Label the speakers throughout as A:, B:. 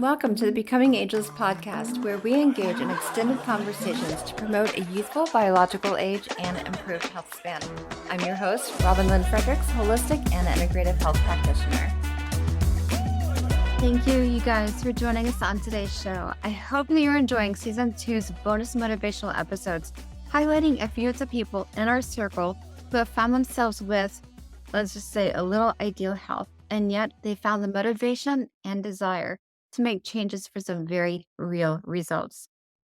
A: Welcome to the Becoming Ageless podcast, where we engage in extended conversations to promote a youthful biological age and improved health span. I'm your host, Robynn Fredericks, holistic and integrative health practitioner. Thank you, you guys, for joining us on today's show. I hope that you're enjoying Season 2's bonus motivational episodes, highlighting a few of the people in our circle who have found themselves with, let's just say, a little ideal health, and yet they found the motivation and desire to make changes for some very real results.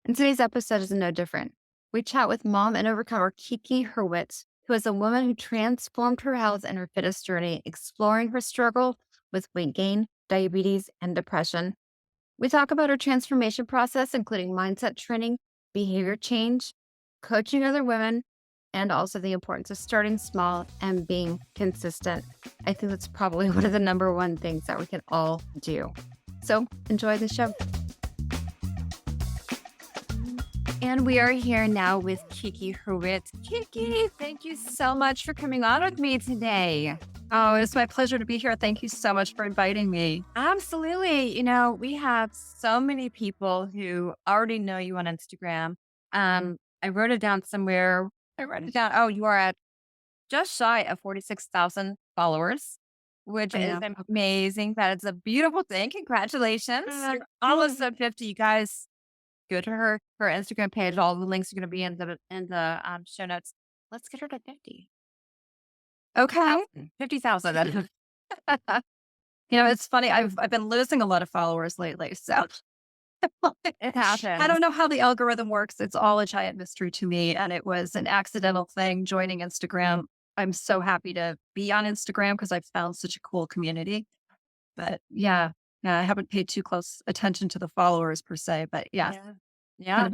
A: And today's episode is no different. We chat with mom and overcomer Kiki Hurwitt, who is a woman who transformed her health and her fitness journey, exploring her struggle with weight gain, diabetes, and depression. We talk about her transformation process, including mindset training, behavior change, coaching other women, and also the importance of starting small and being consistent. I think that's probably one of the number one things that we can all do. So enjoy the show. And we are here now with Kiki Hurwitt. Kiki, thank you so much for coming on with me today.
B: Oh, it's my pleasure to be here. Thank you so much for inviting me.
A: Absolutely. We have so many people who already know you on Instagram. I wrote it down somewhere. Oh, you are at just shy of 46,000 followers, which is amazing. That is a beautiful thing. Congratulations. Almost at 50. You guys, go to her Instagram page. All the links are going to be in the show notes. Let's get her to 50.
B: Okay.
A: 50,000.
B: It's funny. I've been losing a lot of followers lately. So
A: It happens.
B: I don't know how the algorithm works. It's all a giant mystery to me. And it was an accidental thing joining Instagram. I'm so happy to be on Instagram because I've found such a cool community. But yeah, I haven't paid too close attention to the followers per se. But yeah.
A: Yeah.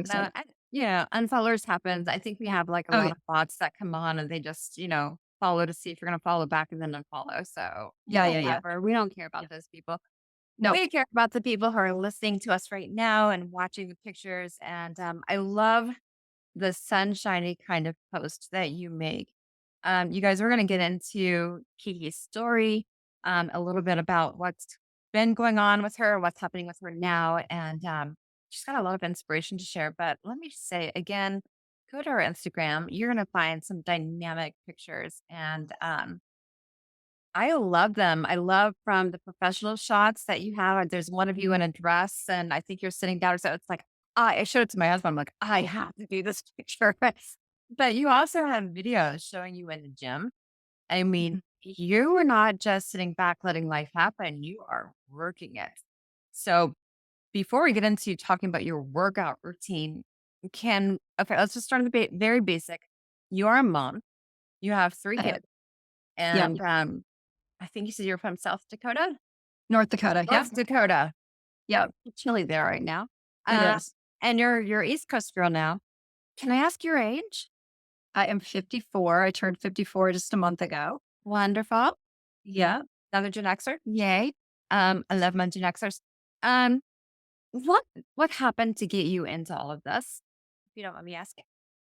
A: Unfollowers happens. I think we have like a lot of bots that come on and they just, follow to see if you're going to follow back and then unfollow. So whatever. We don't care about those people.
B: No.
A: We care about the people who are listening to us right now and watching the pictures. And I love the sunshiny kind of post that you make. You guys, we're going to get into Kiki's story, a little bit about what's been going on with her, what's happening with her now. And she's got a lot of inspiration to share. But let me just say again, go to her Instagram. You're going to find some dynamic pictures. And I love them. I love from the professional shots that you have. There's one of you in a dress, and I think you're sitting down. So it's like, I showed it to my husband. I'm like, I have to do this picture. But you also have videos showing you in the gym. I mean, you are not just sitting back letting life happen. You are working it. So before we get into talking about your workout routine, let's just start at the very basic. You are a mom. You have 3 kids. And I think you said you're from South Dakota?
B: North Dakota.
A: North Dakota.
B: Yeah.
A: It's chilly there right now.
B: It is.
A: And you're East Coast girl now. Can I ask your age?
B: I am 54. I turned 54 just a month ago.
A: Wonderful.
B: Yeah.
A: Another Gen Xer. Yay. I love my Gen Xers. What happened to get you into all of this? If you don't mind me asking.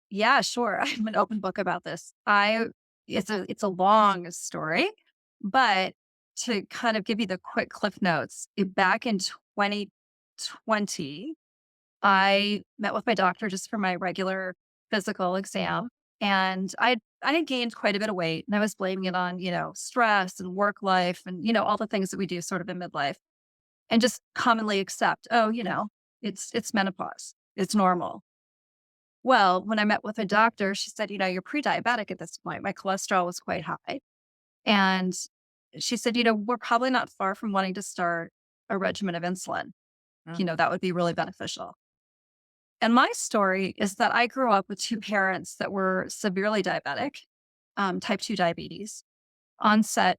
B: Yeah, sure. I'm an open book about this. It's a long story, but to kind of give you the quick cliff notes, back in 2020, I met with my doctor just for my regular physical exam. And I had gained quite a bit of weight, and I was blaming it on, stress and work life and, all the things that we do sort of in midlife, and just commonly accept, it's menopause. It's normal. Well, when I met with a doctor, she said, you're pre-diabetic at this point. My cholesterol was quite high. And she said, we're probably not far from wanting to start a regimen of insulin. That would be really beneficial. And my story is that I grew up with 2 parents that were severely diabetic, type 2 diabetes, onset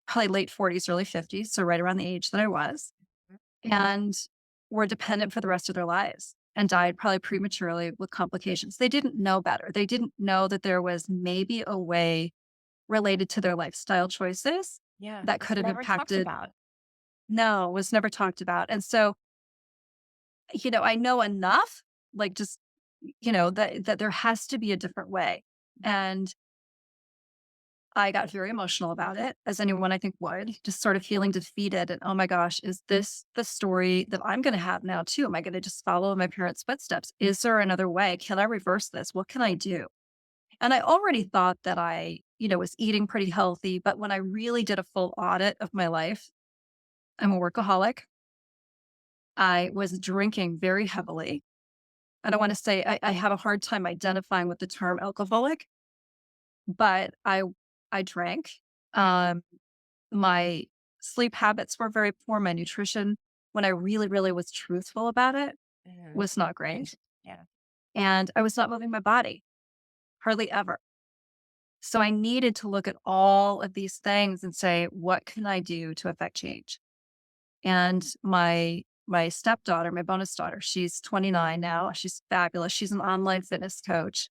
B: probably late 40s, early 50s. So right around the age that I was, and were dependent for the rest of their lives. And died probably prematurely with complications. They didn't know better. They didn't know that there was maybe a way related to their lifestyle choices that could have impacted. No, it was never talked about. And so, I know enough, like just, that there has to be a different way. And I got very emotional about it, as anyone I think would, just sort of feeling defeated. And oh my gosh, is this the story that I'm going to have now too? Am I going to just follow my parents' footsteps? Is there another way? Can I reverse this? What can I do? And I already thought that I was eating pretty healthy. But when I really did a full audit of my life, I'm a workaholic. I was drinking very heavily. I don't want to say I have a hard time identifying with the term alcoholic, but I drank. Um, my sleep habits were very poor. My nutrition, when I really, really was truthful about it,
A: Mhm.
B: was not great.
A: Yeah.
B: And I was not moving my body hardly ever. So I needed to look at all of these things and say, what can I do to affect change? And my stepdaughter, my bonus daughter, she's 29 now. She's fabulous. She's an online fitness coach.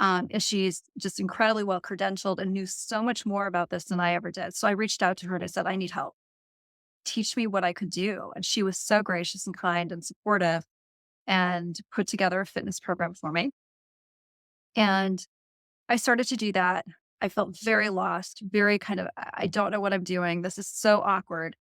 B: And she's just incredibly well credentialed and knew so much more about this than I ever did. So I reached out to her and I said, I need help. Teach me what I could do. And she was so gracious and kind and supportive and put together a fitness program for me. And I started to do that. I felt very lost, very kind of, I don't know what I'm doing. This is so awkward.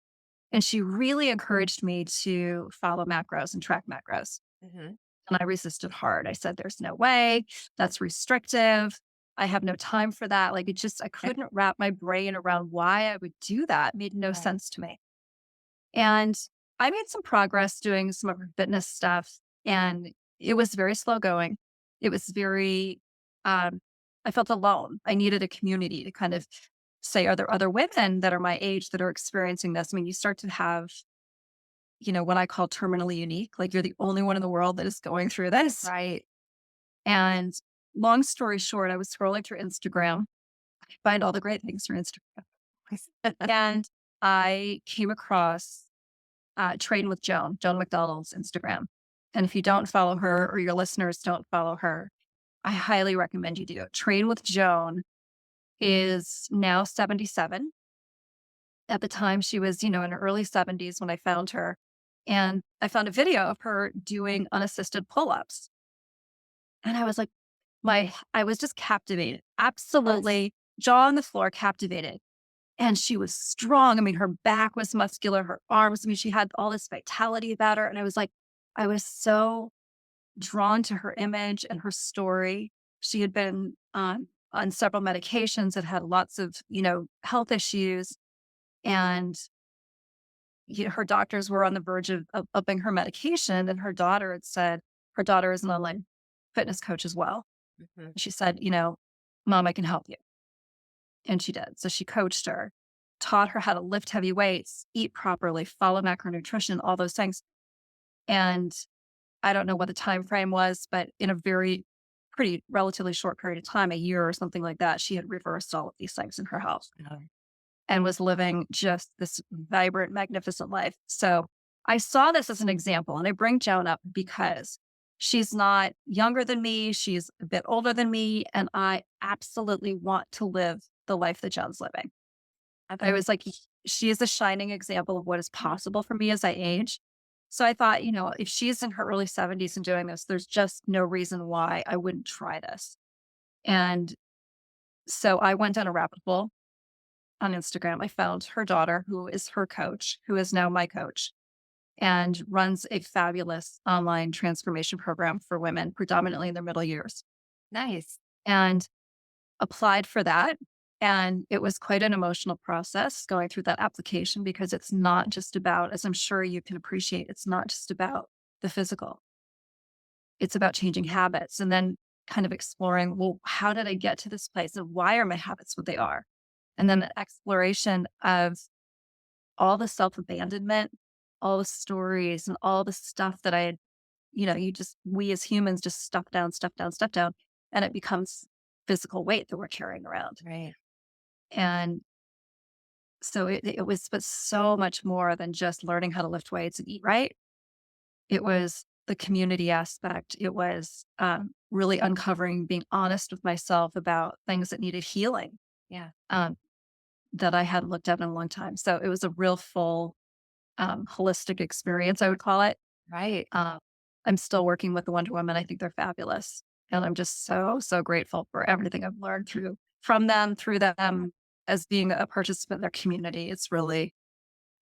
B: And she really encouraged me to follow macros and track macros.
A: Mhm.
B: And I resisted hard. I said, there's no way. That's restrictive. I have no time for that. Like I couldn't wrap my brain around why I would do that. It made no
A: Right.
B: sense to me. And I made some progress doing some of her fitness stuff. And it was very slow going. It was very, um, I felt alone. I needed a community to kind of say, are there other women that are my age that are experiencing this? I mean, you start to have what I call terminally unique. Like you're the only one in the world that is going through this.
A: Right.
B: And long story short, I was scrolling through Instagram. I find all the great things through Instagram. And I came across Train with Joan McDonald's Instagram. And if you don't follow her or your listeners don't follow her, I highly recommend you do. Train with Joan is now 77. At the time, she was in her early 70s when I found her. And I found a video of her doing unassisted pull ups. And I was like, I was just captivated, absolutely jaw on the floor, captivated. And she was strong. I mean, her back was muscular, her arms, I mean, she had all this vitality about her. And I was like, I was so drawn to her image and her story. She had been on several medications and had lots of health issues. And her doctors were on the verge of upping her medication. And her daughter had said, her daughter is an online fitness coach as well.
A: Mhm.
B: She said, Mom, I can help you. And she did. So she coached her, taught her how to lift heavy weights, eat properly, follow macronutrition, all those things. And I don't know what the time frame was, but in a very pretty relatively short period of time, a year or something like that, she had reversed all of these things in her health
A: Oh,
B: and was living just this vibrant, magnificent life. So I saw this as an example, and I bring Joan up because she's not younger than me. She's a bit older than me. And I absolutely want to live the life that Joan's living. I was like, she is a shining example of what is possible for me as I age. So I thought, if she's in her early 70s and doing this, there's just no reason why I wouldn't try this. And so I went down a rabbit hole on Instagram. I found her daughter, who is her coach, who is now my coach, and runs a fabulous online transformation program for women, predominantly in their middle years.
A: nice.
B: And applied for that. And it was quite an emotional process going through that application because it's not just about, as I'm sure you can appreciate, it's not just about the physical. It's about changing habits and then kind of exploring, well, how did I get to this place and why are my habits what they are? And then the exploration of all the self abandonment, all the stories and all the stuff that I had, we as humans just stuff down, stuff down, stuff down. And it becomes physical weight that we're carrying around.
A: Right.
B: And so it was but so much more than just learning how to lift weights and eat right. It was the community aspect. It was really uncovering, being honest with myself about things that needed healing
A: Yeah.
B: um, that I hadn't looked at in a long time. So it was a real full holistic experience, I would call it.
A: Right.
B: Uh, I'm still working with the Wonder Woman. I think they're fabulous. And I'm just so, so grateful for everything I've learned through from them, through them, as being a participant in their community. It's really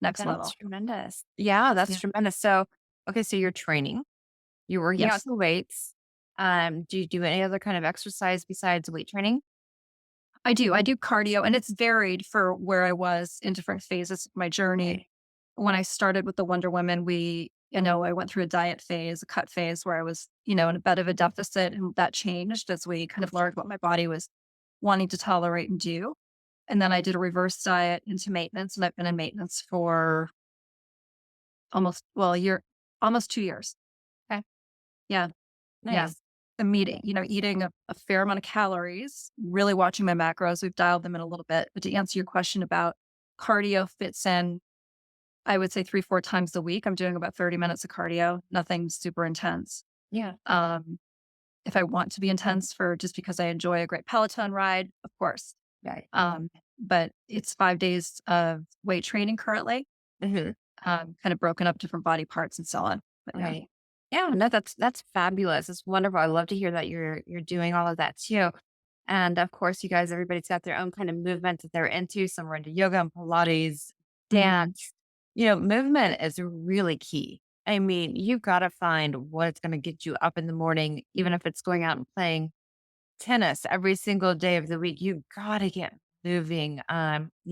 B: next
A: That's
B: level.
A: tremendous. Yeah, that's
B: Yeah.
A: tremendous. So, okay, so you're training, you're working out
B: Yes.
A: the weights. Do you do any other kind of exercise besides weight training?
B: I do. I do cardio, and it's varied for where I was in different phases of my journey.
A: Okay.
B: When I started with the Wonder Woman, I went through a diet phase, a cut phase where I was, in a bit of a deficit, and that changed as we kind of learned what my body was wanting to tolerate and do. And then I did a reverse diet into maintenance, and I've been in maintenance for a year, almost 2 years.
A: Okay.
B: Yeah. Yeah.
A: Nice.
B: I'm eating a fair amount of calories, really watching my macros. We've dialed them in a little bit. But to answer your question about cardio fits in, I would say 3, 4 times a week. I'm doing about 30 minutes of cardio, nothing super intense.
A: Yeah.
B: Um, if I want to be intense for just because I enjoy a great Peloton ride, of course.
A: Right.
B: But it's 5 days of weight training currently,
A: Hmm.
B: kind of broken up different body parts and so on. But yeah.
A: Right. Yeah, no, that's fabulous. It's wonderful. I love to hear that you're doing all of that too. And of course, you guys, everybody's got their own kind of movement that they're into. Some are into yoga and Pilates,
B: Mhm.
A: dance. Movement is really key. I mean, you've got to find what's going to get you up in the morning, even if it's going out and playing tennis every single day of the week. You've got to get moving.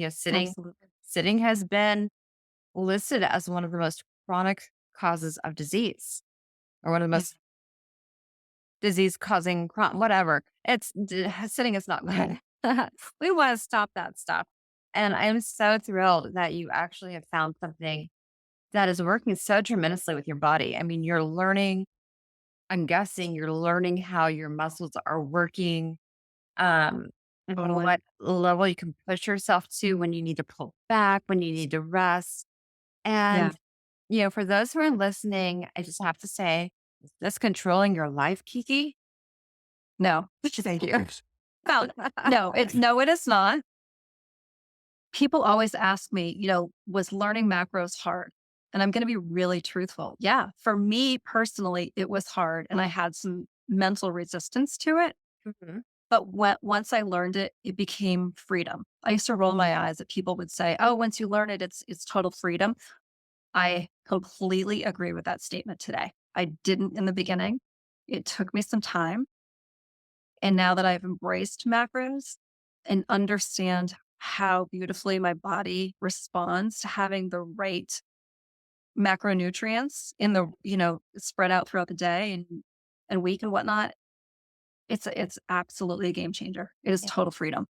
A: Sitting
B: Absolutely.
A: sitting has been listed as one of the most chronic causes of disease, or one of the
B: Yeah.
A: most disease causing whatever. Sitting is not good. We want to stop that stuff. And I'm so thrilled that you actually have found something that is working so tremendously with your body. I mean, I'm guessing you're learning how your muscles are working,
B: Totally.
A: what level you can push yourself to when you need to pull back, when you need to rest.
B: Yeah.
A: And for those who are listening, I just have to say, is this controlling your life, Kiki?
B: No.
A: Thank you.
B: Well, no, it is not. People always ask me, was learning macros hard? And I'm going to be really truthful. Yeah, for me personally, it was hard and I had some mental resistance to it.
A: Mhm.
B: But once I learned it, it became freedom. I used to roll my eyes at people would say, "Oh, once you learn it, it's total freedom." I completely agree with that statement today. I didn't in the beginning. It took me some time. And now that I've embraced macros and understand how beautifully my body responds to having the right macronutrients in the, spread out throughout the day and week and whatnot, it's absolutely a game changer. It is
A: Yeah.
B: total freedom.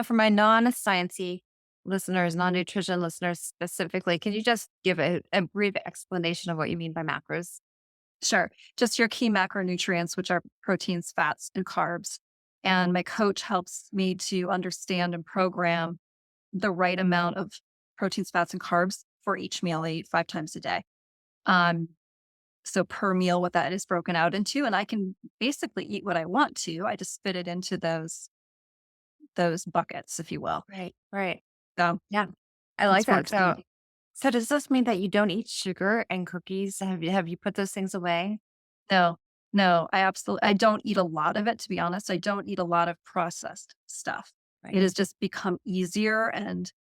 A: For my non-sciencey listeners, non-nutrition listeners specifically, can you just give a brief explanation of what you mean by macros?
B: Sure. Just your key macronutrients, which are proteins, fats, and carbs. And my coach helps me to understand and program the right amount of proteins, fats, and carbs for each meal I eat 5 times a day. Um, so per meal, what that is broken out into, and I can basically eat what I want to. I just fit it into those buckets, if you will.
A: Right, right.
B: So
A: Yeah, I like
B: it's
A: that.
B: worked.
A: So does this mean that you don't eat sugar and cookies? Have you put those things away?
B: No, no, I don't eat a lot of it, to be honest. I don't eat a lot of processed stuff. It
A: Right.
B: has just become easier and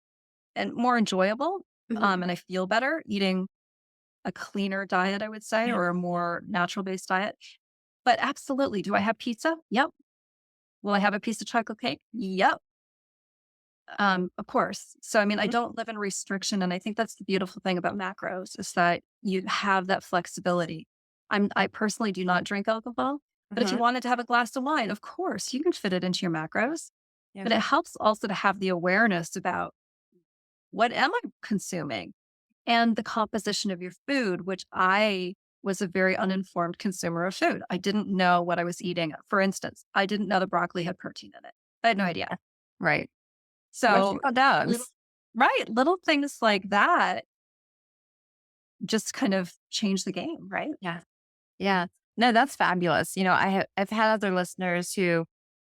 B: more enjoyable.
A: Mhm.
B: And I feel better eating a cleaner diet, I would say,
A: Yeah.
B: or a more natural based diet. But absolutely. Do I have pizza? Yep. Will I have a piece of chocolate cake? Yep. Of course. So, I mean, I
A: Mhm.
B: don't live in restriction. And I think that's the beautiful thing about macros is that you have that flexibility. I personally do not drink alcohol, but if you
A: Mhm.
B: wanted to have a glass of wine, of course, you can fit it into your macros.
A: Yeah.
B: But it helps also to have the awareness about what am I consuming and the composition of your food, which I was a very uninformed consumer of food. I didn't know what I was eating. For instance, I didn't know the broccoli had protein in it. I had no idea.
A: Right. Most
B: So,
A: people
B: little,
A: does.
B: right, little things like that just kind of change the game, right?
A: Yeah. Yeah. No, that's fabulous. I've had other listeners who,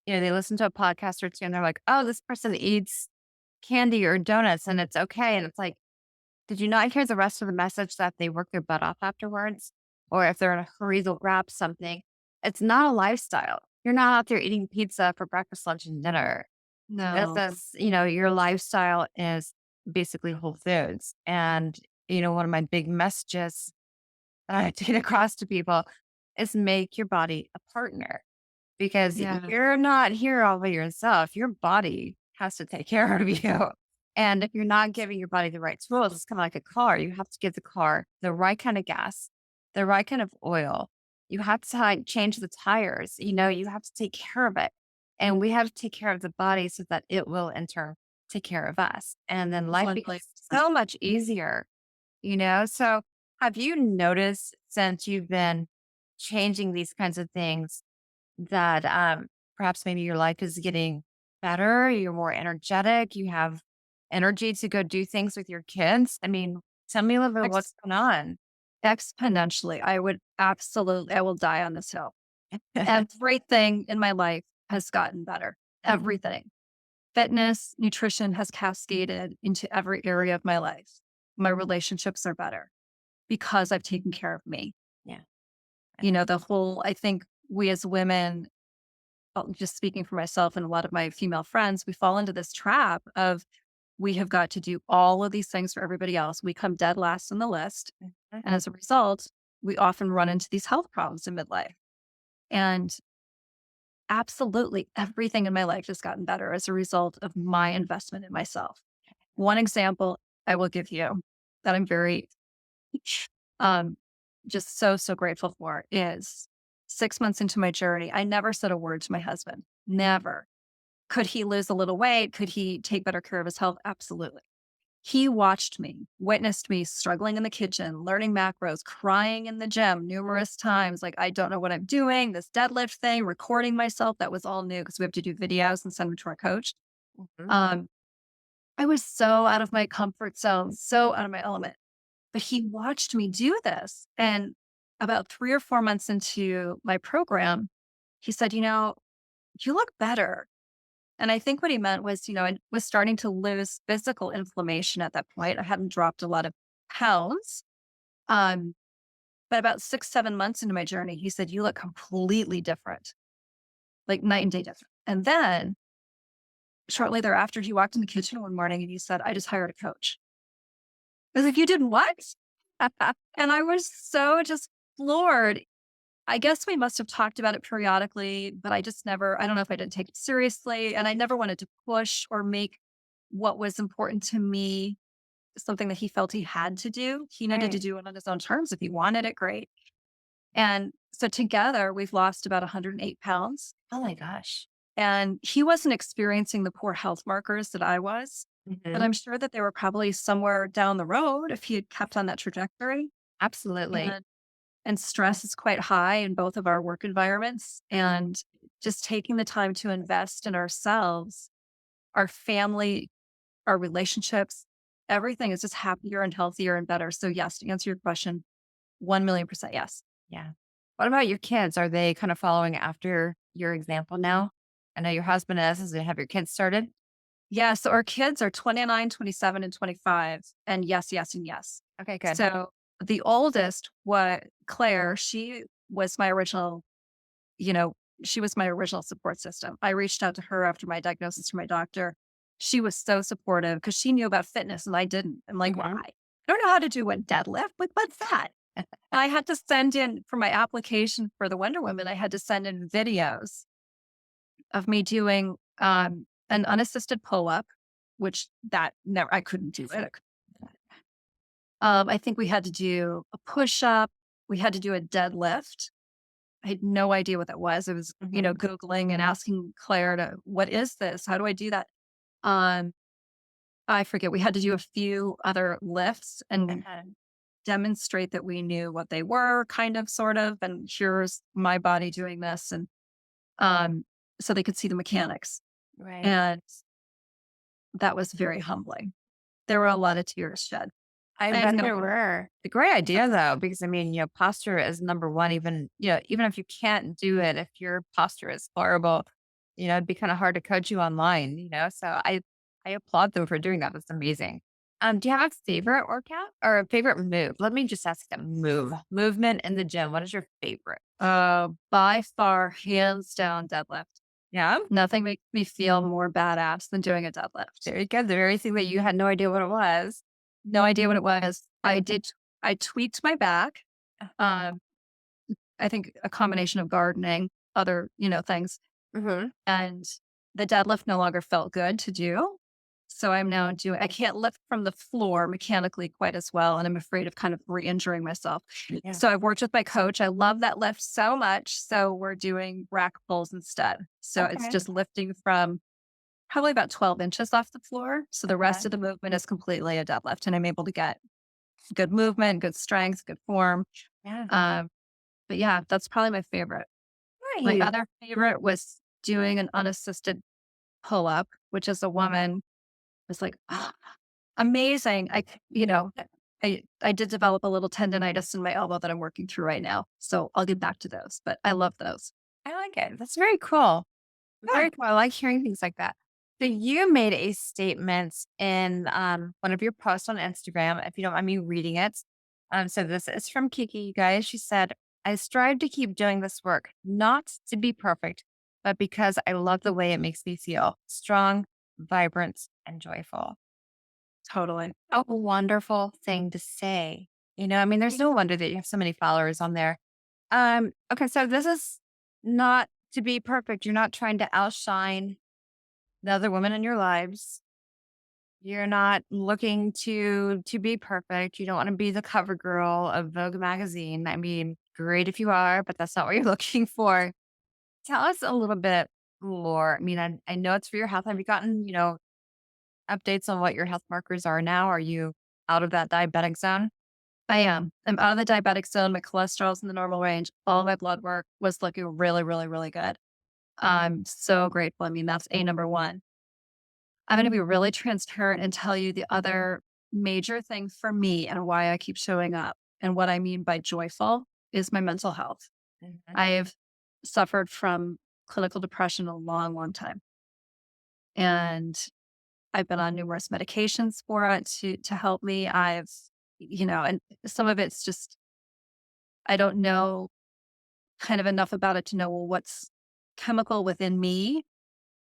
A: they listen to a podcast or two and they're like, oh, this person eats candy or donuts and it's okay. And it's like, did you not hear the rest of the message that they work their butt off afterwards? Or if they're in a hurry, they'll grab something. It's not a lifestyle. You're not out there eating pizza for breakfast, lunch, and dinner.
B: No.
A: Your lifestyle is basically whole foods. And, one of my big messages that I take across to people is make your body a partner because
B: Yeah.
A: you're not here all by yourself. Your body has to take care of you. And if you're not giving your body the right tools, it's kind of like a car. You have to give the car the right kind of gas, the right kind of oil. You have to change the tires. You have to take care of it. And we have to take care of the body so that it will in turn take care of us. And then life becomes
B: 100%.
A: so much easier. So have you noticed since you've been changing these kinds of things that perhaps maybe your life is getting better, you're more energetic, you have energy to go do things with your kids? I mean, tell me a little bit of
B: Ex
A: what's going on.
B: exponentially. I will die on this hill. Everything in my life has gotten better. Everything. Fitness, nutrition has cascaded into every area of my life. My relationships are better because I've taken care of me.
A: Yeah.
B: I think we as women, just speaking for myself and a lot of my female friends, we fall into this trap of we have got to do all of these things for everybody else. We come dead last on the list.
A: Mhm.
B: And as a result, we often run into these health problems in midlife. And absolutely everything in my life has gotten better as a result of my investment in myself. One example I will give you that I'm very um just so grateful for is 6 months into my journey, I never said a word to my husband. Never. Could he lose a little weight? Could he take better care of his health? Absolutely. He watched me, witnessed me struggling in the kitchen, learning macros, crying in the gym numerous times. Like, I don't know what I'm doing. This deadlift thing, recording myself, that was all new because we have to do videos and send them to our coach.
A: Mhm.
B: Um, I was so out of my comfort zone, so out of my element. But he watched me do this. And about 3 or 4 months into my program, he said, you look better. And I think what he meant was, I was starting to lose physical inflammation at that point. I hadn't dropped a lot of pounds. Um, but about 6, 7 months into my journey, he said, you look completely different, like night and day different. And then shortly thereafter, he walked in the kitchen one morning and he said, I just hired a coach. I was like, you did what? And I was so just floored. I guess we must have talked about it periodically, but I don't know if I didn't take it seriously. And I never wanted to push or make what was important to me something that he felt he had to do. He needed to
A: Right.
B: do it on his own terms. If he wanted it, great. And so together we've lost about 108 pounds.
A: Oh my gosh.
B: And he wasn't experiencing the poor health markers that I was, but
A: Hmm.
B: I'm sure that they were probably somewhere down the road if he had kept on that trajectory.
A: Absolutely.
B: And and stress is quite high in both of our work environments. And just taking the time to invest in ourselves, our family, our relationships, everything is just happier and healthier and better. So, yes, to answer your question, 1,000,000% yes.
A: Yeah. What about your kids? Are they kind of following after your example now? I know your husband is. Has have your kids started?
B: Yeah. So, our kids are 29, 27, and 25. And yes, yes, and yes.
A: Okay, good.
B: So, the oldest, Claire, was my original you know, she was my original support system. I reached out to her after my diagnosis from my doctor. She was so supportive because she knew about fitness and I didn't. I'm like, why?
A: Mhm.
B: I don't know how to do a deadlift. What's that? I had to send in for my application for the Wonder Woman, I had to send in videos of me doing an unassisted pull up, which that never, I couldn't do it. I think we had to do a push up. We had to do a deadlift. I had no idea what that was. It was,
A: Mhm.
B: Googling and asking Claire what is this? How do I do that? Um, I forget. We had to do a few other lifts and
A: Uh-huh.
B: demonstrate that we knew what they were, kind of, sort of. And here's my body doing this. And um, so they could see the mechanics.
A: Right.
B: And that was very humbling. There were a lot of tears shed.
A: I
B: I have
A: bet
B: no,
A: there were. A great idea though, because I mean, posture is number one, even if you can't do it, if your posture is horrible, it'd be kind of hard to coach you online. So I applaud them for doing that. That's amazing. Do you have a favorite workout or a favorite move? Let me just ask that movement in the gym. What is your favorite?
B: by far, hands down, deadlift.
A: Yeah.
B: Nothing makes me feel more badass than doing a deadlift.
A: Very good. The very thing that you had no idea what it was.
B: No idea what it was. I tweaked my back. Um, I think a combination of gardening, other, things,
A: Mm-hmm.
B: and the deadlift no longer felt good to do. So I can't lift from the floor mechanically quite as well. And I'm afraid of kind of re injuring myself.
A: Yeah.
B: So I've worked with my coach. I love that lift so much. So we're doing rack pulls instead. So it's
A: Okay.
B: just lifting from probably about 12 inches off the floor. So the rest
A: Okay.
B: of the movement is completely a deadlift. And I'm able to get good movement, good strength, good form.
A: Yeah.
B: Um, but yeah, that's probably my favorite. My
A: Nice.
B: other favorite was doing an unassisted pull up, which is a woman was like, "Ah, amazing. I did develop a little tendonitis in my elbow that I'm working through right now. So I'll get back to those, but I love those.
A: I like it. That's very cool.
B: Yeah,
A: Very cool. I like hearing things like that. So you made a statement in one of your posts on Instagram, if you don't mind me reading it. So this is from Kiki, you guys. She said, I strive to keep doing this work, not to be perfect, but because I love the way it makes me feel strong, vibrant, and joyful.
B: totally.
A: A wonderful thing to say. I mean, there's no wonder that you have so many followers on there. Okay, so this is not to be perfect. You're not trying to outshine the other women in your lives. You're not looking to be perfect. You don't want to be the cover girl of Vogue magazine. I mean, great if you are, but that's not what you're looking for. Tell us a little bit more. I mean, I know it's for your health. Have you gotten, updates on what your health markers are now? Are you out of that diabetic zone?
B: I am. I'm out of the diabetic zone. My cholesterol's in the normal range. All my blood work was looking really, really, really good. I'm so grateful. I mean, that's a number one. I'm going to be really transparent and tell you the other major thing for me and why I keep showing up. And what I mean by joyful is my mental health.
A: Mhm.
B: I've suffered from clinical depression a long, long time. And I've been on numerous medications for it to help me. And some of it's just, I don't know kind of enough about it to know, well, what's chemical within me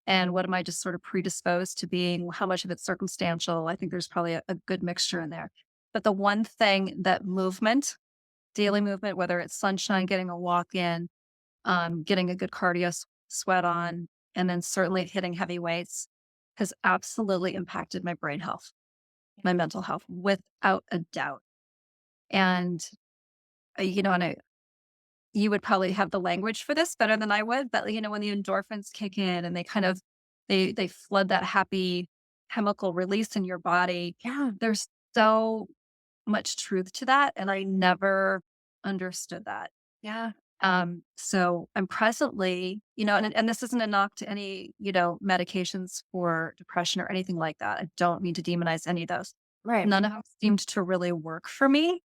B: and what am I just sort of predisposed to being, how much of it's circumstantial. I think there's probably a good mixture in there. But the one thing that movement, daily movement, whether it's sunshine, getting a walk in, getting a good cardio sweat on, and then certainly hitting heavy weights has absolutely impacted my brain health, my mental health, without a doubt. And, and you would probably have the language for this better than I would, but, when the endorphins kick in and they kind of they flood that happy chemical release in your body,
A: Yeah.
B: there's so much truth to that, and I never understood that.
A: Yeah.
B: So I'm presently, and this isn't a knock to any, medications for depression or anything like that. I don't mean to demonize any of those.
A: Right.
B: None of them seemed to really work for me.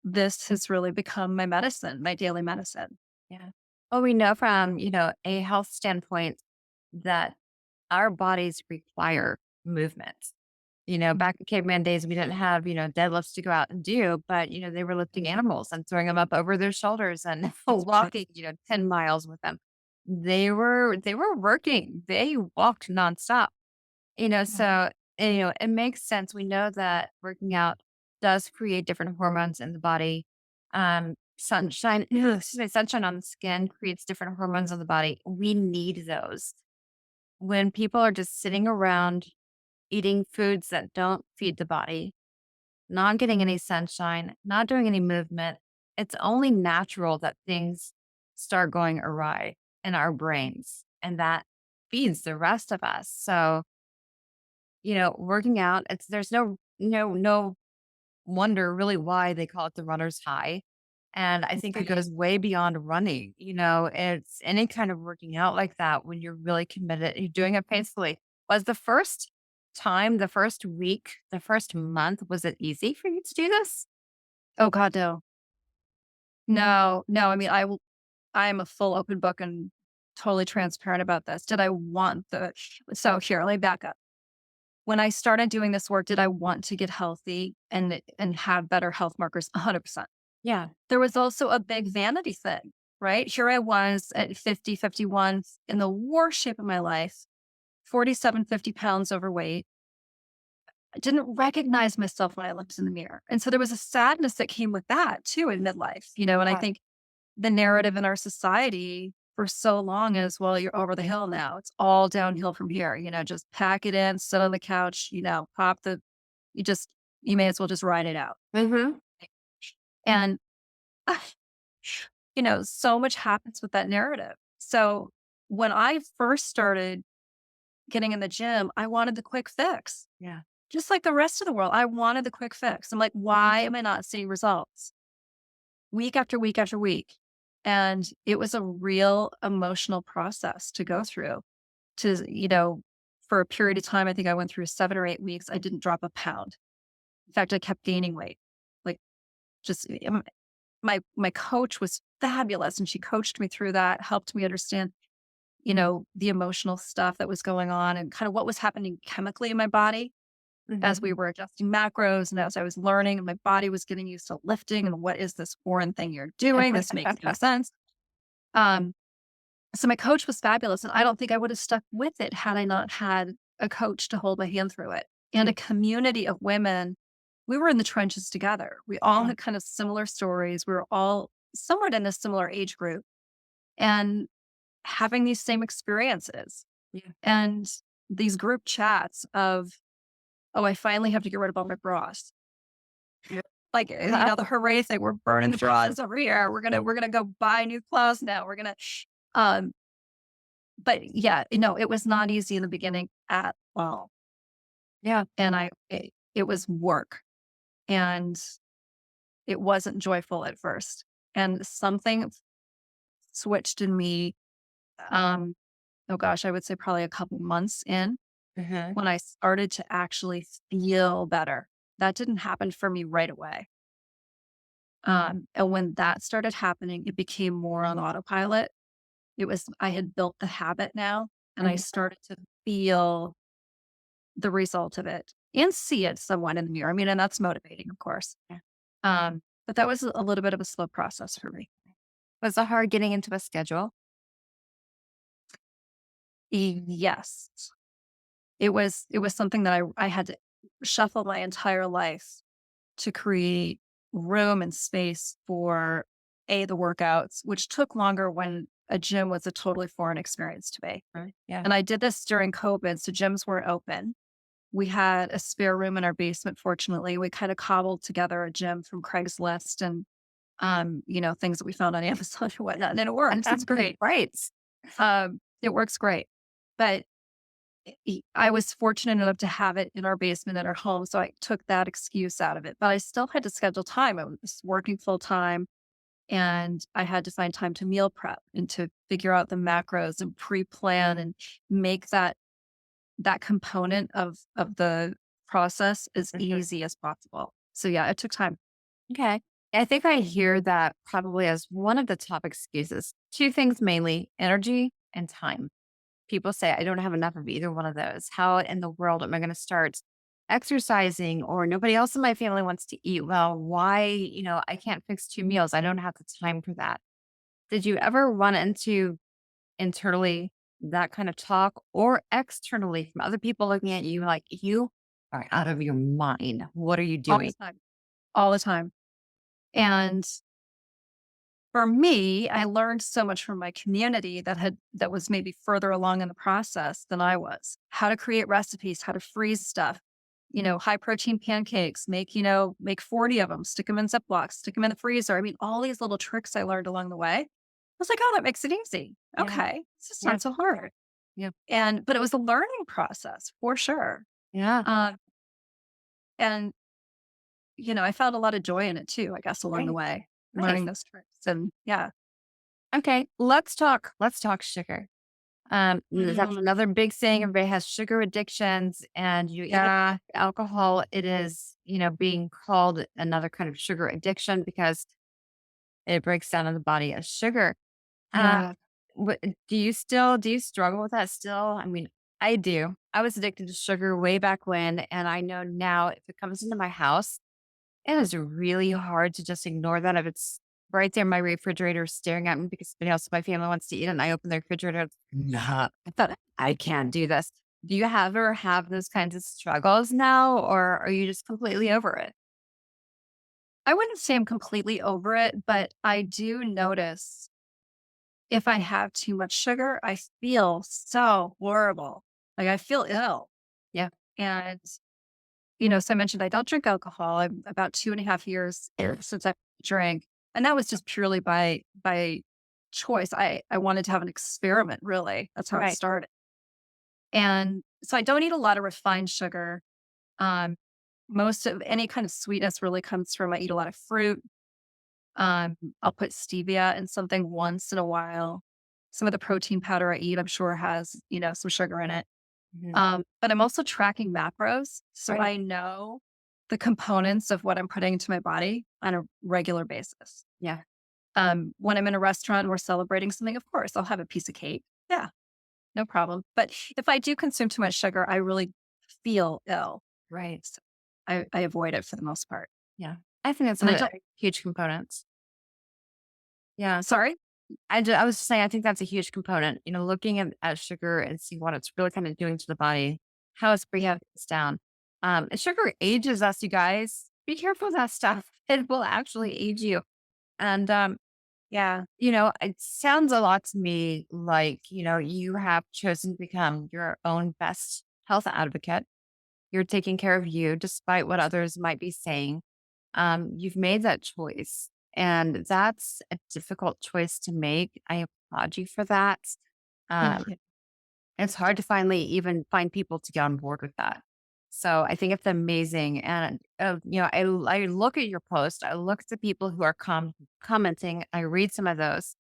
B: This has really become my medicine, my daily medicine.
A: Yeah. Well, we know from, a health standpoint that our bodies require movement. Back in caveman days, we didn't have, deadlifts to go out and do, but, they were lifting animals and throwing them up over their shoulders and
B: That's right.
A: walking, 10 miles with them. They were working. They walked nonstop,
B: Yeah.
A: so, it makes sense. We know that working out does create different hormones in the body. Sunshine, excuse me, sunshine on the skin creates different hormones in the body. We need those. When people are just sitting around eating foods that don't feed the body, not getting any sunshine, not doing any movement, it's only natural that things start going awry in our brains. And that feeds the rest of us. So, working out, there's no wonder really why they call it the runner's high. And I think it
B: Right.
A: goes way beyond running. It's any kind of working out like that when you're really committed, you're doing it faithfully. Was the first time, the first week, the first month, was it easy for you to do this?
B: Oh God, no. No, no. I mean, I am a full open book and totally transparent about this. Did I want so here, let me back up. When I started doing this work, did I want to get healthy and have better health markers? 100%.
A: Yeah.
B: There was also a big vanity thing. right? Here I was at 50, 51, in the worst shape of my life, 47, 50 pounds overweight. I didn't recognize myself when I looked in the mirror. And so there was a sadness that came with that too in midlife, and I
A: Yeah.
B: think the narrative in our society for so long is, well, you're over the hill now. It's all downhill from here. Just pack it in, sit on the couch, pop the, you just, you may as well just ride it out.
A: Mhm.
B: And, so much happens with that narrative. So when I first started getting in the gym, I wanted the quick fix,
A: Yeah.
B: just like the rest of the world. I wanted the quick fix. I'm like, why am I not seeing results week after week after week? And it was a real emotional process to go through to, for a period of time, I think I went through 7 or 8 weeks. I didn't drop a pound. In fact, I kept gaining weight. Like just my coach was fabulous and she coached me through that, helped me understand, the emotional stuff that was going on and kind of what was happening chemically in my body as we
A: Mhm.
B: were adjusting macros and as I was learning and my body was getting used to lifting and what is this foreign thing you're doing? This makes no sense. Um, so my coach was fabulous and I don't think I would have stuck with it had I not had a coach to hold my hand through it and a community of women. We were in the trenches together. We all
A: Yeah.
B: had kind of similar stories. We were all somewhat in a similar age group and having these same experiences
A: Yeah.
B: and these group chats of, oh, I finally have to get rid of all my bras.
A: Yeah.
B: Like, the hooray thing, we're burning the bras over here. We're gonna go buy new clothes now. Um, but yeah, it was not easy in the beginning at all.
A: Yeah.
B: And it was work and it wasn't joyful at first. And something switched in me. Um, oh gosh, I would say probably a couple months in
A: Mhm.
B: when I started to actually feel better. That didn't happen for me right away. And when that started happening, it became more on autopilot. I had built the habit now, and I
A: Mhm.
B: started to feel the result of it and see it somewhat in the mirror. I mean, and that's motivating, of course.
A: Yeah.
B: But that was a little bit of a slow process for me.
A: Was it hard getting into a schedule?
B: Yes, it was something that I had to shuffle my entire life to create room and space for the workouts, which took longer when a gym was a totally foreign experience to me.
A: Right. Yeah.
B: And I did this during COVID, so gyms weren't open. We had a spare room in our basement, fortunately. We kind of cobbled together a gym from Craigslist and things that we found on Amazon and whatnot. And it works. It's great.
A: Right.
B: It works great. But I was fortunate enough to have it in our basement at our home. So I took that excuse out of it. But I still had to schedule time. I was working full time and I had to find time to meal prep and to figure out the macros and pre-plan and make that component of the process as
A: Mhm.
B: easy as possible. So yeah, it took time.
A: Okay. I think I hear that probably as one of the top excuses. Two things mainly: energy and time. People say, I don't have enough of either one of those. How in the world am I going to start exercising? Or nobody else in my family wants to eat well. Why, I can't fix 2 meals. I don't have the time for that. Did you ever run into internally that kind of talk or externally from other people looking at you like, you are out of your mind? What are you
B: All
A: doing?
B: the time. All the time. And for me, I learned so much from my community that was maybe further along in the process than I was. How to create recipes, how to freeze stuff, high protein pancakes, make 40 of them, stick them in Ziplocs, stick them in the freezer. I mean, all these little tricks I learned along the way. I was like, oh, that makes it easy.
A: Yeah.
B: Okay. It's just
A: Yeah.
B: not so hard.
A: Yeah.
B: But it was a learning process for sure.
A: Yeah.
B: Um, and, I found a lot of joy in it too, I guess, along the
A: Great.
B: way,
A: Nice.
B: learning those tricks. And yeah.
A: Okay. Let's talk sugar. That's
B: Mhm.
A: another big thing. Everybody has sugar addictions, and you add
B: Yeah.
A: alcohol. It is, being called another kind of sugar addiction because it breaks down in the body as sugar. Uh,
B: Yeah.
A: do you struggle with that still? I mean, I do. I was addicted to sugar way back when, and I know now if it comes into my house, it is really hard to just ignore that if it's right there, my refrigerator staring at me because somebody else in my family wants to eat it, and I open the refrigerator. Nah, I thought I can't do this. Do you ever have those kinds of struggles now, or are you just completely over it?
B: I wouldn't say I'm completely over it, but I do notice if I have too much sugar, I feel so horrible. Like I feel ill.
A: Yeah,
B: And, so I mentioned I don't drink alcohol. I'm about 2.5 years since I drank. And that was just purely by choice. I wanted to have an experiment, really. That's how it
A: right.
B: started. And so I don't eat a lot of refined sugar. Um, most of any kind of sweetness really comes from I eat a lot of fruit. I'll put stevia in something once in a while. Some of the protein powder I eat, I'm sure has, some sugar in it.
A: Mhm.
B: But I'm also tracking macros. So
A: Right.
B: I know the components of what I'm putting into my body on a regular basis.
A: Yeah.
B: When I'm in a restaurant and we're celebrating something, of course, I'll have a piece of cake. Yeah, no problem. But if I do consume too much sugar, I really feel ill.
A: Right.
B: So I avoid it for the most part.
A: Yeah. I think that's
B: And I
A: a
B: don't,
A: huge component. Yeah.
B: sorry?
A: I was just saying, I think that's a huge component, looking at sugar and seeing what it's really kind of doing to the body, how it's breaking
B: Yeah.
A: things down. And sugar ages us, you guys. Be careful of that stuff. It will actually age you. And,
B: Yeah.
A: it sounds a lot to me like, you have chosen to become your own best health advocate. You're taking care of you despite what others might be saying. You've made that choice, and that's a difficult choice to make. I applaud you for that. Um,
B: Thank you.
A: it's hard to finally even find people to get on board with that. So I think it's amazing. And, I look at your post, I look at the people who are commenting, I read some of those.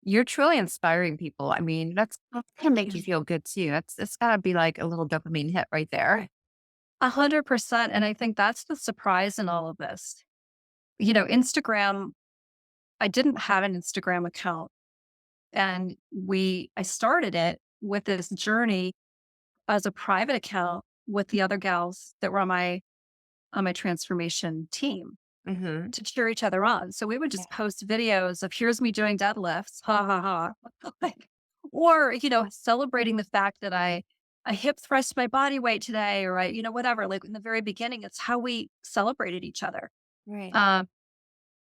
A: You're truly inspiring people. I mean, that's gonna make you feel good too. It's gotta be like a little dopamine hit right there.
B: 100%. And I think that's the surprise in all of this. Instagram, I didn't have an Instagram account and I started it with this journey as a private account with the other gals that were on my transformation team
A: Hmm.
B: to cheer each other on. So we would
A: Yeah.
B: just post videos of here's me doing deadlifts, ha ha ha. Like, or, celebrating the fact that I hip thrust my body weight today, or whatever. Like in the very beginning, it's how we celebrated each other.
A: Right.
B: Um,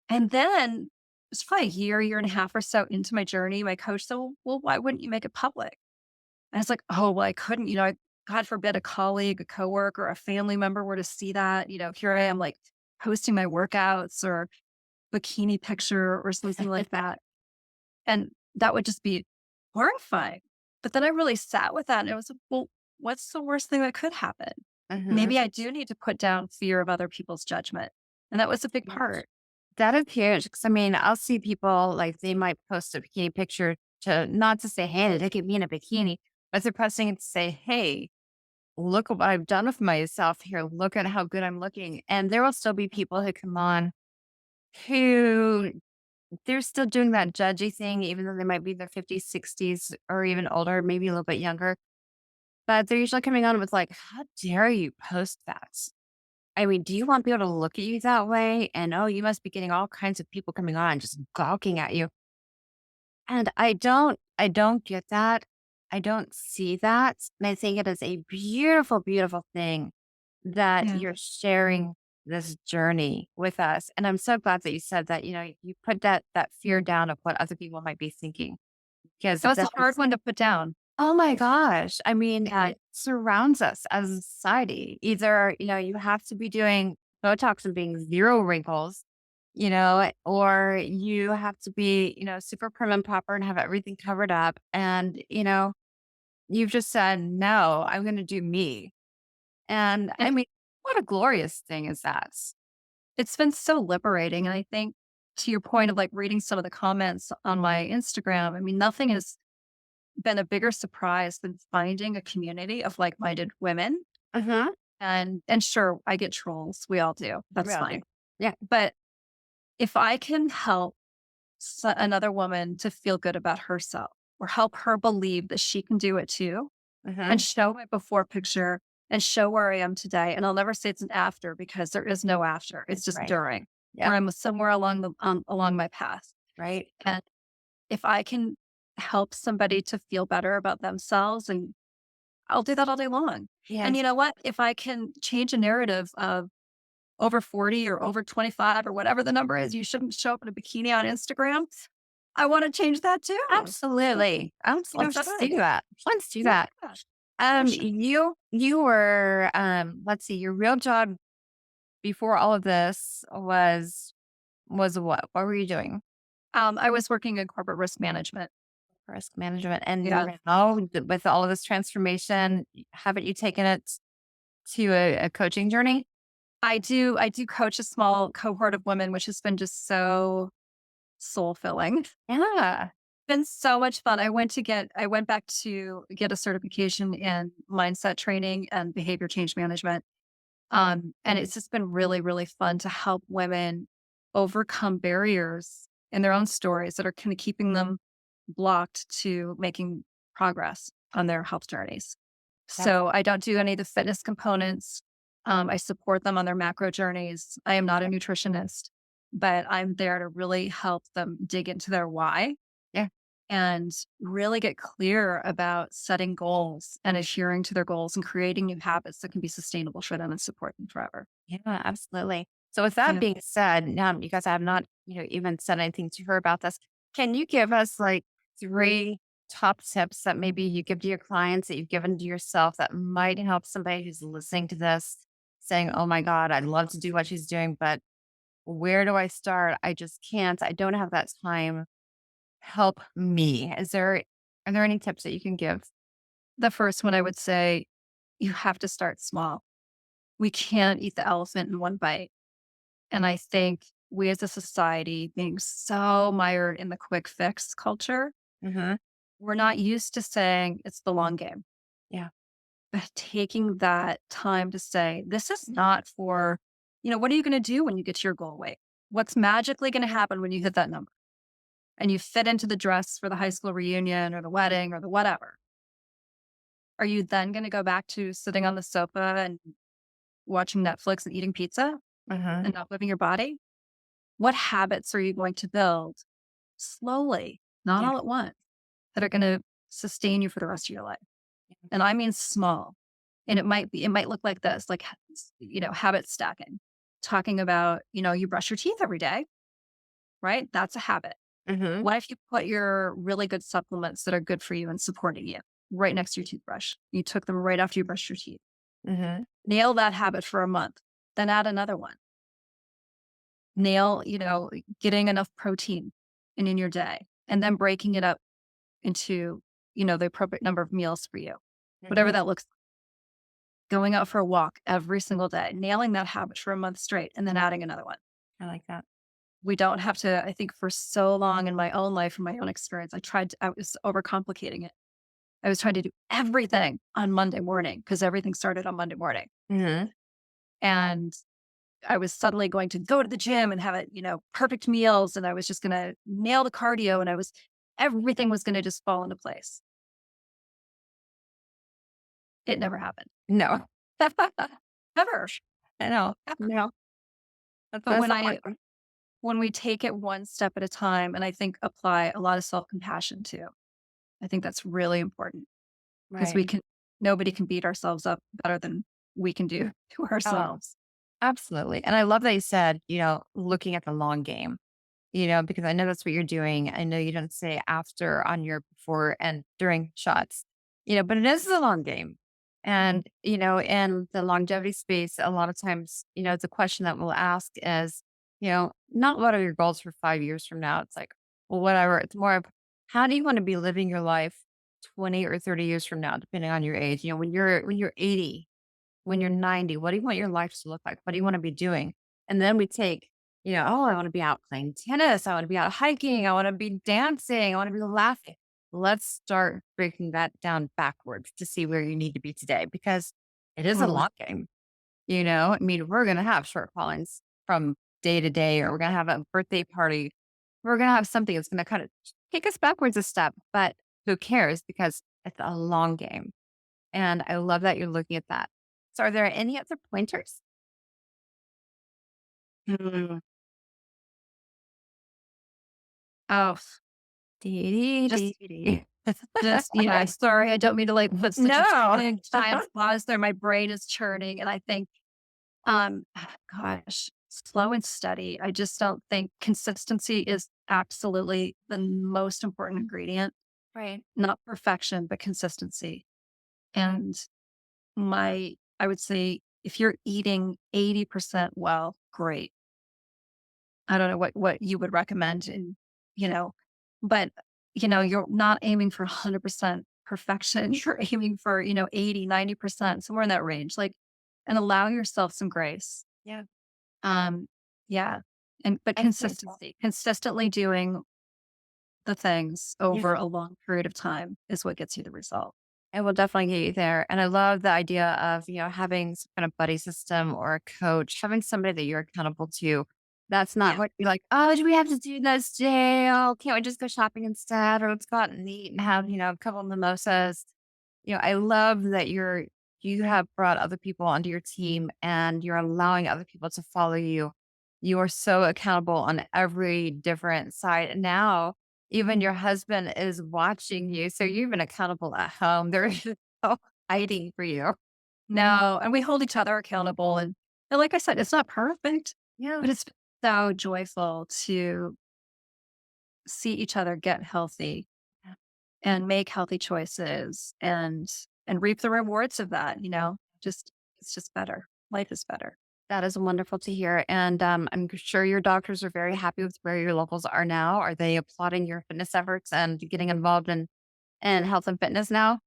B: and then it's probably a year and a half or so into my journey, my coach said, well, why wouldn't you make it public? And it's like, oh, well, I couldn't, God forbid a colleague, a coworker, a family member were to see that, here I am like posting my workouts or bikini picture or something like that. And that would just be horrifying. But then I really sat with that and it was, well, what's the worst thing that could happen?
A: Hmm.
B: Maybe I do need to put down fear of other people's judgment. And that was a big part.
A: That is huge. Because I mean, I'll see people like they might post a bikini picture to not to say, "Hey, look at me in a bikini," but they're posting it to say, "Hey, look at what I've done with myself here. Look at how good I'm looking." And there will still be people who come on who they're still doing that judgy thing, even though they might be in their 50s, 60s, or even older, maybe a little bit younger. But they're usually coming on with like, "How dare you post that?" I mean, do you want people to look at you that way? And, oh, you must be getting all kinds of people coming on just gawking at you. And I don't get that. I don't see that. And I think it is a beautiful, beautiful thing that
B: Yeah.
A: you're sharing this journey with us. And I'm so glad that you said that, you put that fear down of what other people might be thinking. Because
B: That was a
A: that
B: hard one to put down.
A: Oh my gosh. I mean,
B: Yeah.
A: it surrounds us as a society. Either, you have to be doing Botox and being zero wrinkles, or you have to be, super prim and proper and have everything covered up. And, you've just said, no, I'm going to do me. And I
B: And
A: mean, what a glorious thing is that?
B: it's been so liberating. And I think to your point of like reading some of the comments on my Instagram, I mean, nothing has been a bigger surprise than finding a community of like-minded women.
A: Uh-huh.
B: And sure, I get trolls. We all do. That's
A: Really?
B: fine.
A: Yeah.
B: But if I can help another woman to feel good about herself or help her believe that she can do it too,
A: Uh-huh.
B: and show my before picture and show where I am today. And I'll never say it's an after because there is no after. It's just
A: Right.
B: during,
A: Yeah.
B: where I'm somewhere along my path.
A: Right.
B: And if I can help somebody to feel better about themselves, and I'll do that all day long. And
A: Yes.
B: you know what? If I can change a narrative of over 40 or over 25 or whatever the number is, you shouldn't show up in a bikini on Instagram. I want to change that too.
A: Absolutely.
B: You
A: Let's just do
B: should.
A: that. Let's do
B: Yeah.
A: that.
B: You should.
A: You were let's see, your real job before all of this was what? What were you doing?
B: I was working in corporate risk management.
A: Risk management. And
B: Yeah.
A: now with all of this transformation, haven't you taken it to a coaching journey?
B: I do coach a small cohort of women, which has been just so soul filling.
A: Yeah.
B: Been so much fun. I went back to get a certification in mindset training and behavior change management. And it's just been really, really fun to help women overcome barriers in their own stories that are kind of keeping them blocked to making progress on their health journeys.
A: That's
B: So I don't do any of the fitness components. I support them on their macro journeys. I am not a nutritionist, but I'm there to really help them dig into their why
A: yeah.
B: and really get clear about setting goals and adhering to their goals and creating new habits that can be sustainable for them and support them forever.
A: Yeah, absolutely. So with that
B: Yeah.
A: being said, you guys have not, even said anything to her about this. Can you give us like three top tips that maybe you give to your clients that you've given to yourself that might help somebody who's listening to this saying, oh my God, I'd love to do what she's doing, but where do I start? I just can't. I don't have that time. Help me. Are there any tips that you can give?
B: The first one I would say, you have to start small. We can't eat the elephant in one bite. And I think we as a society, being so mired in the quick fix culture,
A: Hmm.
B: we're not used to saying it's the long game.
A: Yeah.
B: But taking that time to say, this is not for, what are you going to do when you get to your goal weight? What's magically going to happen when you hit that number and you fit into the dress for the high school reunion or the wedding or the whatever? Are you then going to go back to sitting on the sofa and watching Netflix and eating pizza
A: Hmm.
B: and not moving your body? What habits are you going to build slowly, not
A: Yeah.
B: all at once, that are going to sustain you for the rest of your life? And I mean small. And it might look like this, like, habit stacking, talking about, you brush your teeth every day, right? That's a habit.
A: Hmm.
B: What if you put your really good supplements that are good for you and supporting you right next to your toothbrush? You took them right after you brushed your teeth.
A: Hmm.
B: Nail that habit for a month, then add another one. Nail, getting enough protein in your day and then breaking it up into, the appropriate number of meals for you, whatever
A: Hmm.
B: that looks like. Going out for a walk every single day, nailing that habit for a month straight, and then adding another one.
A: I like that.
B: We don't have to, I think for so long in my own life, in my own experience, I was overcomplicating it. I was trying to do everything on Monday morning because everything started on Monday morning.
A: Hmm.
B: And I was suddenly going to go to the gym and have it, perfect meals. And I was just going to nail the cardio and everything was going to just fall into place. It never happened.
A: No.
B: Ever.
A: I know.
B: Ever.
A: No.
B: But
A: That's not working.
B: when we take it one step at a time and I think apply a lot of self-compassion too, I think that's really important because
A: Right.
B: nobody can beat ourselves up better than we can do to
A: Oh,
B: ourselves.
A: absolutely. And I love that you said, looking at the long game, because I know that's what you're doing. I know you don't say after on your before and during shots, but it is the long game. And, in the longevity space, a lot of times, it's a question that we'll ask is, not what are your goals for 5 years from now? It's like, well, whatever. It's more of how do you want to be living your life 20 or 30 years from now, depending on your age? When you're 80, when you're 90, what do you want your life to look like? What do you want to be doing? And then we take, oh, I want to be out playing tennis. I want to be out hiking. I want to be dancing. I want to be laughing. Let's start breaking that down backwards to see where you need to be today because it is a
B: Totally.
A: long game. I mean, we're going to have shortfallings from day to day, or we're going to have a birthday party. We're going to have something that's going to kind of take us backwards a step, but who cares because it's a long game. And I love that you're looking at that. So are there any other pointers?
B: Mm. Oh,
A: Dee,
B: just
A: dee, dee,
B: yeah, sorry, I don't mean to, like, put such a
A: No.
B: giant pause there. My brain is churning, and I think, um, gosh, slow and steady. I just don't think consistency is absolutely the most important ingredient,
A: Right.
B: not perfection, but consistency. And I would say if you're eating 80% well, great. I don't know what you would recommend and, you know, but, you're not aiming for 100% perfection. You're aiming for, 80, 90%, somewhere in that range, like, and allow yourself some grace.
A: Yeah.
B: Um, yeah. But
A: I think so.
B: consistently doing the things
A: Yeah.
B: over a long period of time is what gets you the result.
A: It will definitely get you there. And I love the idea of, having some kind of buddy system or a coach, having somebody that you're accountable to. That's not
B: Yeah.
A: what you're like, oh, do we have to do this today? Oh, can't we just go shopping instead? Or let's go out and eat and have, a couple of mimosas. I love that you have brought other people onto your team and you're allowing other people to follow you. You are so accountable on every different side. And now even your husband is watching you, so you're even accountable at home. They're no hiding for you.
B: No, and we hold each other accountable, and like I said, it's not perfect,
A: Yeah.
B: but it's so joyful to see each other get healthy
A: Yeah.
B: and make healthy choices and reap the rewards of that, Just it's just better. Life is better.
A: That is wonderful to hear. And I'm sure your doctors are very happy with where your levels are now. Are they applauding your fitness efforts and getting involved in health and fitness now?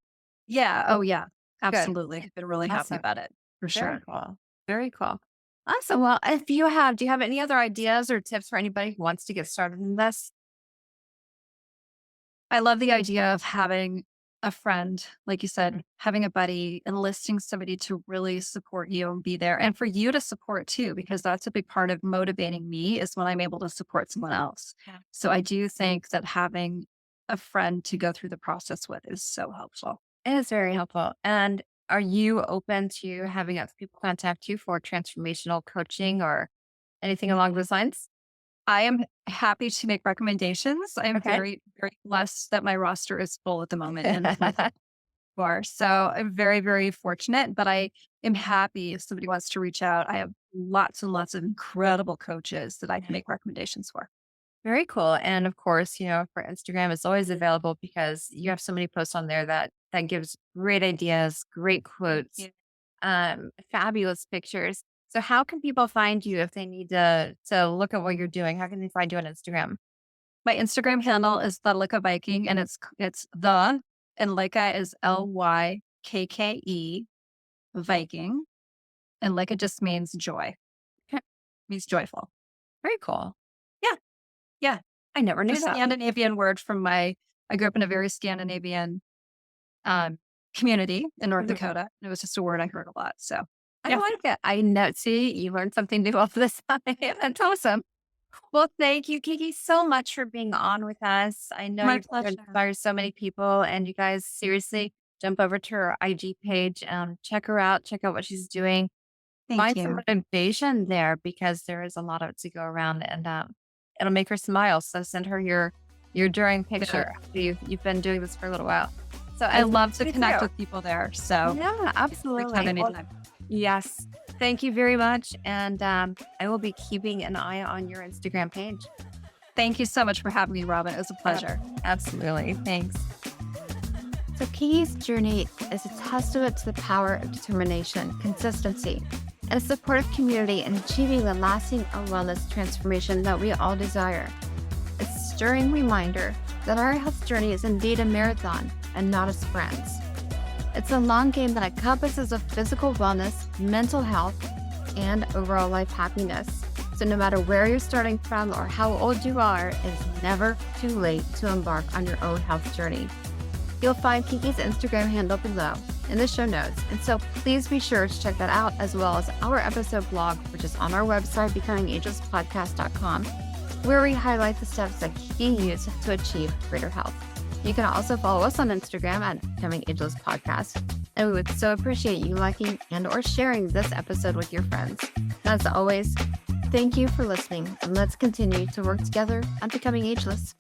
B: Yeah, oh yeah,
A: Good.
B: absolutely. I've been really happy
A: Awesome.
B: about it, for
A: Very
B: sure.
A: cool. Very cool. Awesome. Well, do you have any other ideas or tips for anybody who wants to get started in this?
B: I love the idea of having a friend, like you said, having a buddy, enlisting somebody to really support you and be there, and for you to support too, because that's a big part of motivating me is when I'm able to support someone else.
A: Yeah.
B: So I do think that having a friend to go through the process with is so helpful.
A: It is very helpful. And are you open to having other people contact you for transformational coaching or anything along those lines?
B: I am happy to make recommendations. I'm
A: Okay.
B: very, very blessed that my roster is full at the moment and of my bar. So I'm very, very fortunate, but I am happy if somebody wants to reach out. I have lots and lots of incredible coaches that I can make recommendations for.
A: Very cool. And of course, for Instagram, it's always available because you have so many posts on there that gives great ideas, great quotes,
B: Yeah.
A: fabulous pictures. So how can people find you if they need to look at what you're doing? How can they find you on Instagram?
B: My Instagram handle is the Lycka Viking, and it's the and Lycka is Lykke Viking, and Lycka just means joy,
A: Okay.
B: means joyful.
A: Very cool.
B: Yeah, yeah.
A: I never
B: The
A: knew that.
B: Scandinavian word I grew up in a very Scandinavian community in North
A: Mhm.
B: Dakota. It was just a word I heard a lot. So
A: I
B: yeah,
A: like it. I know. See, you learned something new all the time. That's awesome. Well, thank you, Kiki, so much for being on with us. I know
B: my
A: you're going to
B: pleasure.
A: inspire so many people, and you guys seriously jump over to her IG page, check her out, check out what she's doing,
B: Thank
A: find some
B: you.
A: motivation there because there is a lot of it to go around, and it'll make her smile. So send her your during
B: Good.
A: picture. You've been doing this for a little while, so
B: I
A: I
B: love to
A: me
B: connect
A: too.
B: with people there. So
A: Yeah,
B: reach out
A: absolutely. Well,
B: anytime.
A: yes. Thank you very much. And I will be keeping an eye on your Instagram page.
B: Thank you so much for having me, Robin. It was a pleasure.
A: Absolutely. Thanks. So, Kiki's journey is a testament to the power of determination, consistency, and a supportive community in achieving the lasting wellness transformation that we all desire. A stirring reminder that our health journey is indeed a marathon and not a sprint. It's a long game that encompasses of physical wellness, mental health, and overall life happiness. So no matter where you're starting from or how old you are, it's never too late to embark on your own health journey. You'll find Kiki's Instagram handle below in the show notes. And so please be sure to check that out as well as our episode blog, which is on our website, becomingagelesspodcast.com, where we highlight the steps that Kiki used to achieve greater health. You can also follow us on Instagram at Becoming Ageless Podcast. And we would so appreciate you liking and or sharing this episode with your friends. As always, thank you for listening, and let's continue to work together on becoming ageless.